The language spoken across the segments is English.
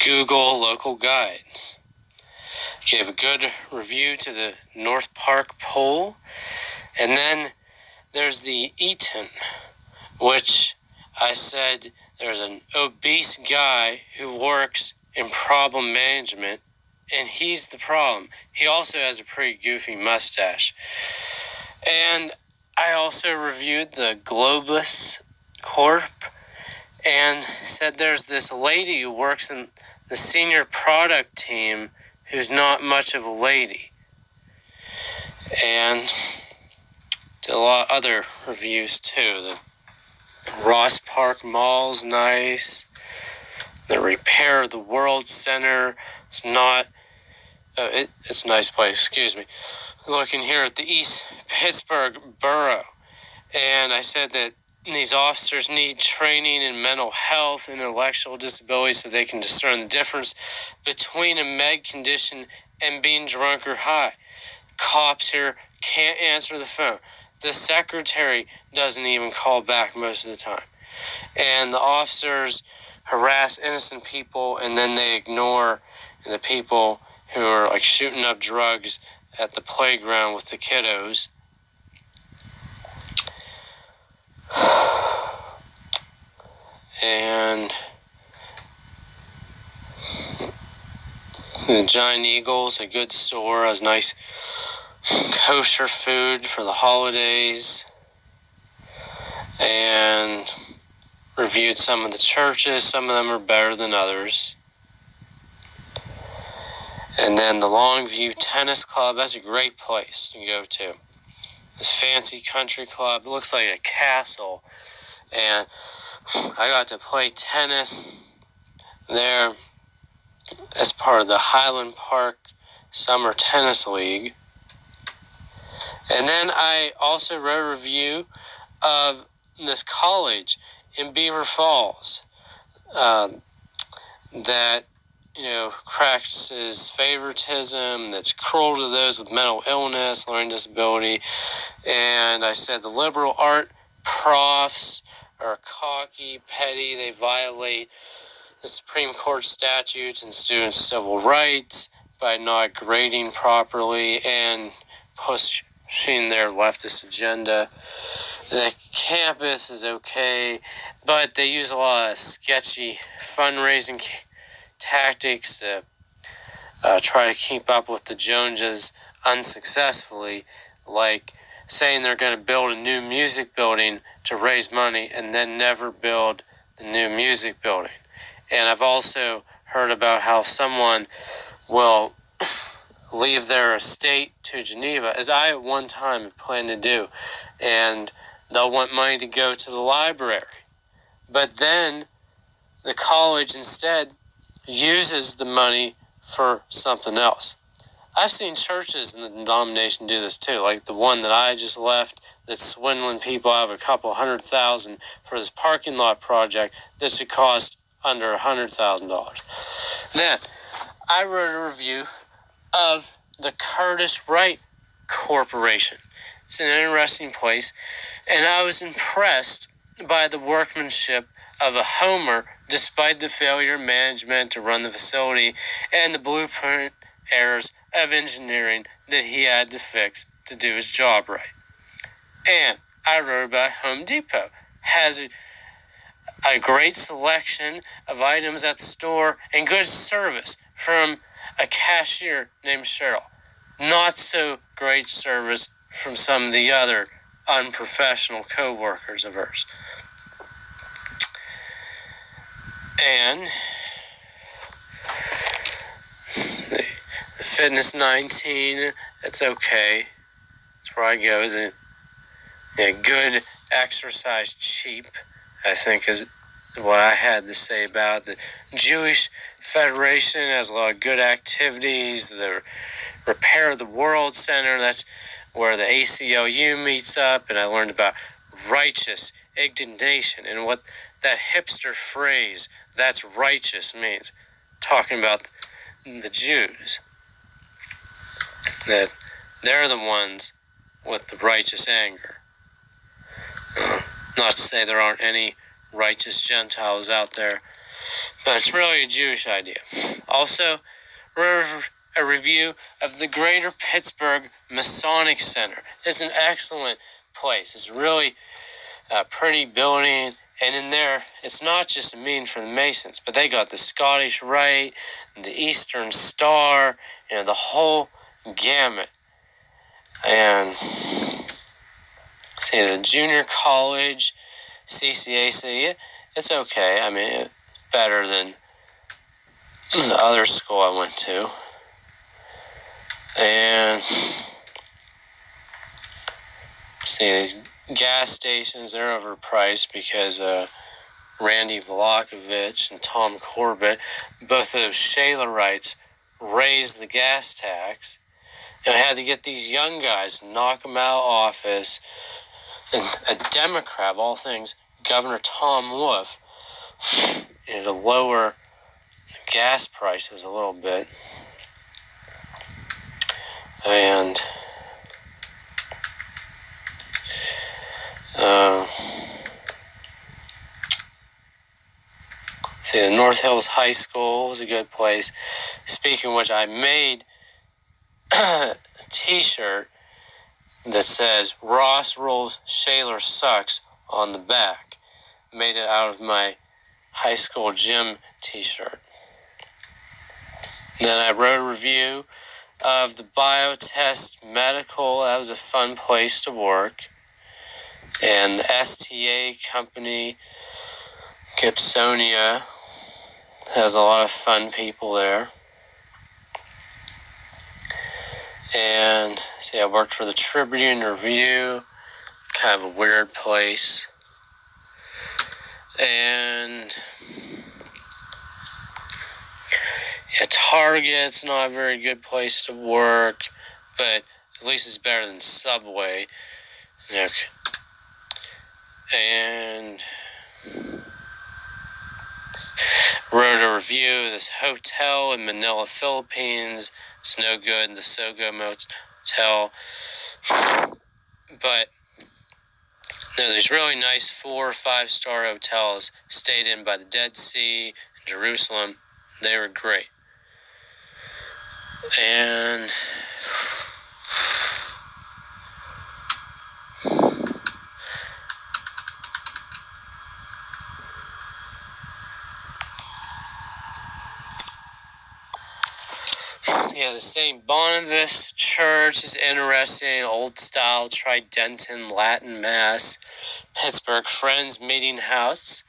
Google local guides. Gave a good review to the North Park poll. And then there's the Eaton, which I said there's an obese guy who works in problem management, and he's the problem. He also has a pretty goofy mustache. And I also reviewed the Globus Corp and said there's this lady who works in the senior product team who's not much of a lady. And did a lot of other reviews too. The Ross Park Mall's nice. The Repair of the World Center is not... it's a nice place, excuse me. Looking here at the East Pittsburgh Borough. And I said that these officers need training in mental health and intellectual disabilities so they can discern the difference between a med condition and being drunk or high. Cops here can't answer the phone. The secretary doesn't even call back most of the time. And the officers harass innocent people, and then they ignore the people who are like shooting up drugs at the playground with the kiddos. And the Giant Eagle's a good store, has nice kosher food for the holidays. And reviewed some of the churches. Some of them are better than others. And then the Longview Tennis Club, that's a great place to go to. This fancy country club, it looks like a castle. And I got to play tennis there as part of the Highland Park Summer Tennis League. And then I also wrote a review of this college in Beaver Falls that, practices favoritism, that's cruel to those with mental illness, learning disability. And I said the liberal art profs are cocky, petty, they violate the Supreme Court statutes and students' civil rights by not grading properly and pushing their leftist agenda. The campus is okay, but they use a lot of sketchy fundraising tactics to try to keep up with the Joneses unsuccessfully, like saying they're going to build a new music building to raise money and then never build the new music building. And I've also heard about how someone will leave their estate to Geneva, as I at one time had planned to do, and they'll want money to go to the library. But then the college instead uses the money for something else. I've seen churches in the denomination do this too, like the one that I just left that's swindling people out of $200,000 for this parking lot project that should cost under $100,000. Then I wrote a review of the Curtis Wright Corporation. It's an interesting place, and I was impressed by the workmanship of a Homer despite the failure of management to run the facility and the blueprint errors of engineering that he had to fix to do his job right. And I wrote about Home Depot. Has a great selection of items at the store and good service from a cashier named Cheryl. Not so great service from some of the other unprofessional co-workers of hers. And the Fitness 19, that's okay. That's where I go. Is a good exercise cheap, I think is what I had to say about the Jewish Federation. Has a lot of good activities. The Repair of the World Center, that's where the ACLU meets up, and I learned about righteous indignation and what that hipster phrase, that's righteous, means. Talking about the Jews. That they're the ones with the righteous anger. Not to say there aren't any righteous Gentiles out there, but it's really a Jewish idea. Also, a review of the Greater Pittsburgh Masonic Center. It's an excellent place. It's really a pretty building, and in there, it's not just a meeting for the Masons, but they got the Scottish Rite, the Eastern Star, the whole gamut. And see, the junior college, CCAC, it's okay. I mean, it's better than the other school I went to. And see, these gas stations, they're overpriced because Randy Vlahovic and Tom Corbett, both of those Shaylorites, raised the gas tax. And I had to get these young guys, knock them out of office. And a Democrat, of all things, Governor Tom Wolf, to lower the gas prices a little bit. And see, the North Hills High School was a good place. Speaking of which, I made a t-shirt that says Ross Rolls Shaler Sucks on the back. Made it out of my high school gym t-shirt. Then I wrote a review of the Biotest Medical. That was a fun place to work. And the STA company, Gibsonia, has a lot of fun people there. And see, I worked for the Tribune Review, kind of a weird place. And yeah, Target's not a very good place to work, but at least it's better than Subway. And wrote a review of this hotel in Manila, Philippines. It's no good, the Sogo Motel. But there's really nice 4 or 5 star hotels stayed in by the Dead Sea, Jerusalem. They were great. And yeah, the St. Boniface Church is interesting. Old style, Tridenton, Latin Mass. Pittsburgh Friends Meeting House.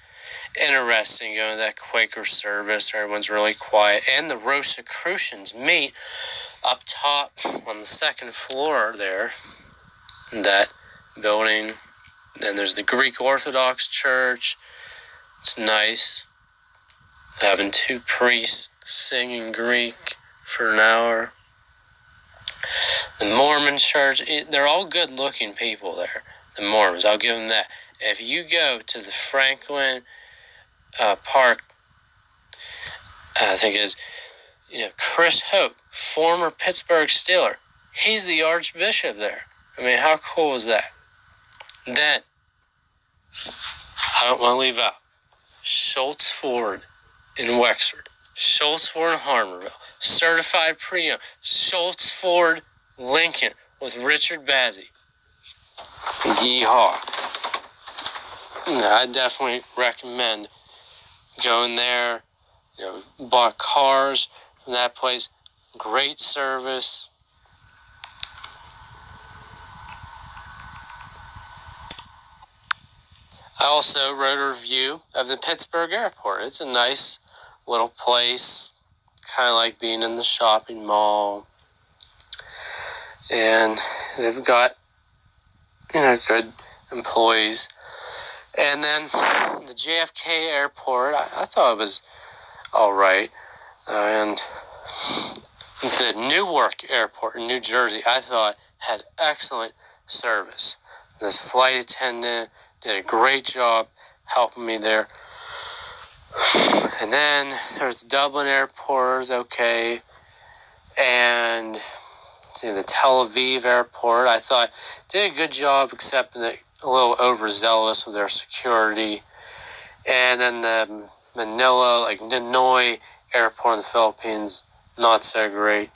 Interesting, going to that Quaker service. Everyone's really quiet. And the Rosicrucians meet up top on the 2nd floor there. In that building. Then there's the Greek Orthodox Church. It's nice. Having 2 priests singing Greek for an hour. The Mormon Church, they're all good-looking people there. The Mormons, I'll give them that. If you go to the Franklin Park, I think it is, Chris Hope, former Pittsburgh Steeler, he's the Archbishop there. I mean, how cool is that? Then, I don't want to leave out Schultz Ford in Wexford, Schultz Ford in Harmarville, certified pre-owned, Schultz Ford Lincoln with Richard Bazzi. Yeehaw. I definitely recommend going there. Bought cars from that place. Great service. I also wrote a review of the Pittsburgh Airport. It's a nice little place, kind of like being in the shopping mall. And they've got, good employees. And then the JFK Airport, I thought it was all right. And the Newark Airport in New Jersey, I thought had excellent service. This flight attendant did a great job helping me there. And then there's Dublin Airport, is okay. And the Tel Aviv Airport, I thought did a good job, except a little overzealous with their security. And then the Manila, like Ninoy Airport in the Philippines, not so great.